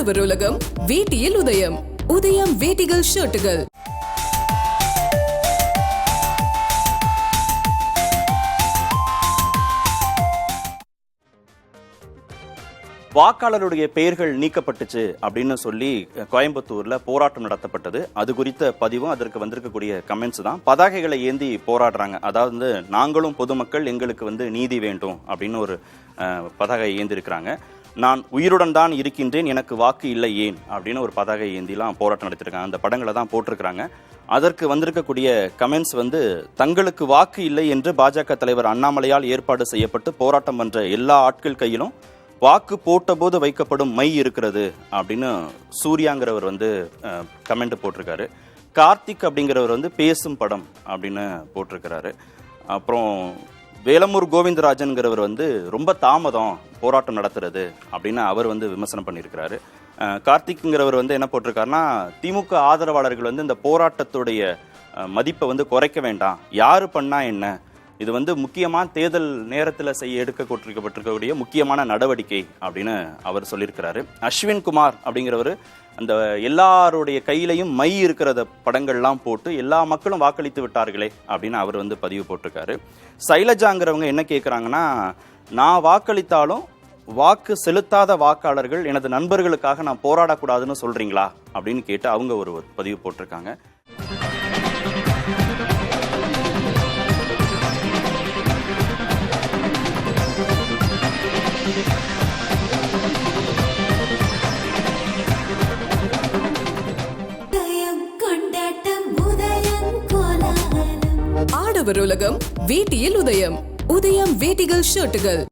ஆடவர் உலகம் வேட்டியில் உதயம். உதயம் வேட்டிகள் ஷர்ட்டுகள். வாக்காளருடைய பெயர்கள் நீக்கப்பட்டுச்சு அப்படின்னு சொல்லி கோயம்புத்தூர்ல போராட்டம் நடத்தப்பட்டது. அது குறித்த பதிவும் அதற்கு வந்திருக்கக்கூடிய கமெண்ட்ஸ் தான். பதாகைகளை ஏந்தி போராடுறாங்க. அதாவது நாங்களும் பொதுமக்கள் எங்களுக்கு நீதி வேண்டும் அப்படின்னு ஒரு பதாகை ஏந்தி இருக்கிறாங்க. நான் உயிருடன் தான் இருக்கின்றேன், எனக்கு வாக்கு இல்லை ஏன் அப்படின்னு ஒரு பதாகை ஏந்திலாம் போராட்டம் நடத்திருக்காங்க. அந்த படங்களை தான் போட்டிருக்கிறாங்க. அதற்கு வந்திருக்கக்கூடிய கமெண்ட்ஸ் தங்களுக்கு வாக்கு இல்லை என்று பாஜக தலைவர் அண்ணாமலையால் ஏற்பாடு செய்யப்பட்டு போராட்டம் பண்ற எல்லா ஆட்கள் கையிலும் வாக்கு போட்ட போது வைக்கப்படும் மை இருக்கிறது அப்படின்னு சூர்யாங்கிறவர் கமெண்ட் போட்டிருக்காரு. கார்த்திக் அப்படிங்கிறவர் பேசும் படம் அப்படின்னு போட்டிருக்கிறாரு. அப்புறம் வேலமூர் கோவிந்தராஜன்கிறவர் ரொம்ப தாமதம் போராட்டம் நடத்துறது அப்படின்னு அவர் விமர்சனம் பண்ணியிருக்கிறாரு. கார்த்திக்ங்கிறவர் என்ன போட்டிருக்காருன்னா, திமுக ஆதரவாளர்கள் இந்த போராட்டத்துடைய மதிப்பை குறைக்க வேண்டாம், யாரு பண்ணா என்ன, இது முக்கியமான தேர்தல் நேரத்தில் எடுக்கப்பட்டிருக்கக்கூடிய முக்கியமான நடவடிக்கை அப்படின்னு அவர் சொல்லியிருக்கிறாரு. அஸ்வின் குமார் அப்படிங்கிறவர் அந்த எல்லாருடைய கையிலையும் மை இருக்கிறத படங்கள்லாம் போட்டு எல்லா மக்களும் வாக்களித்து விட்டார்களே அப்படின்னு அவர் பதிவு போட்டிருக்காரு. சைலஜாங்கிறவங்க என்ன கேட்குறாங்கன்னா, நான் வாக்களித்தாலும் வாக்கு செலுத்தாத வாக்காளர்கள் எனது நண்பர்களுக்காக நான் போராடக்கூடாதுன்னு சொல்றீங்களா அப்படின்னு கேட்டு அவங்க ஒரு பதிவு போட்டிருக்காங்க. ஆடவர் உலகம் வேட்டியில் உதயம். உதயம் வேட்டிகள் ஷர்ட்டுகள்.